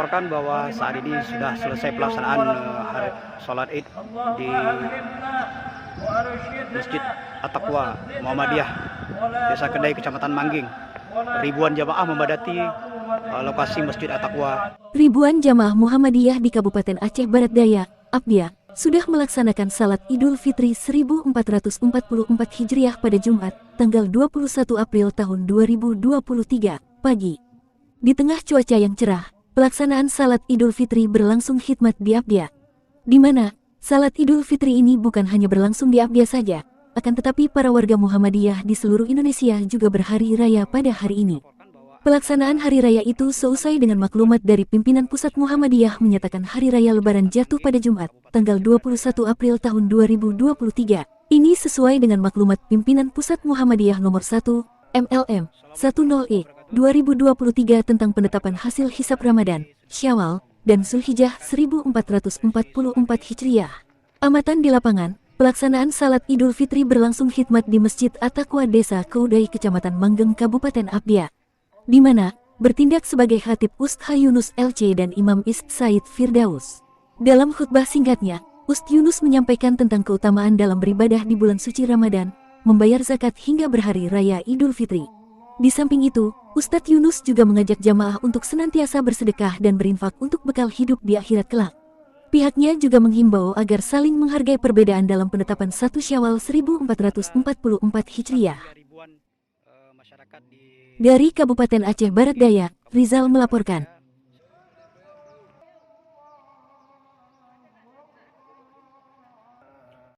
melaporkan bahwa saat ini sudah selesai pelaksanaan sholat Id di Masjid At-Taqwa Muhammadiyah, Desa Kedai, Kecamatan Mangging. Ribuan jamaah memadati lokasi Masjid At-Taqwa. Ribuan jamaah Muhammadiyah di Kabupaten Aceh Barat Daya, Abdia, sudah melaksanakan salat Idul Fitri 1444 Hijriah pada Jumat, tanggal 21 April tahun 2023, pagi. Di tengah cuaca yang cerah, pelaksanaan salat Idul Fitri berlangsung khidmat di Abdia. Di mana, salat Idul Fitri ini bukan hanya berlangsung di Abdia saja, akan tetapi para warga Muhammadiyah di seluruh Indonesia juga berhari raya pada hari ini. Pelaksanaan hari raya itu seusai dengan maklumat dari pimpinan pusat Muhammadiyah menyatakan hari raya Lebaran jatuh pada Jumat, tanggal 21 April tahun 2023. Ini sesuai dengan maklumat pimpinan pusat Muhammadiyah nomor 1, MLM, 10E, 2023 tentang penetapan hasil hisab Ramadan, Syawal, dan Zulhijjah 1444 Hijriah. Amatan di lapangan, pelaksanaan salat Idul Fitri berlangsung khidmat di Masjid At-Taqwa Desa Kedai, Kecamatan Manggeng, Kabupaten Abdia, di mana bertindak sebagai khatib Ust Yunus LC dan Imam Is Said Firdaus. Dalam khutbah singkatnya, Ust Yunus menyampaikan tentang keutamaan dalam beribadah di bulan suci Ramadan, membayar zakat hingga berhari raya Idul Fitri. Di samping itu, Ustadz Yunus juga mengajak jamaah untuk senantiasa bersedekah dan berinfak untuk bekal hidup di akhirat kelak. Pihaknya juga menghimbau agar saling menghargai perbedaan dalam penetapan 1 Syawal 1444 Hijriah. Dari Kabupaten Aceh Barat Daya, Rizal melaporkan.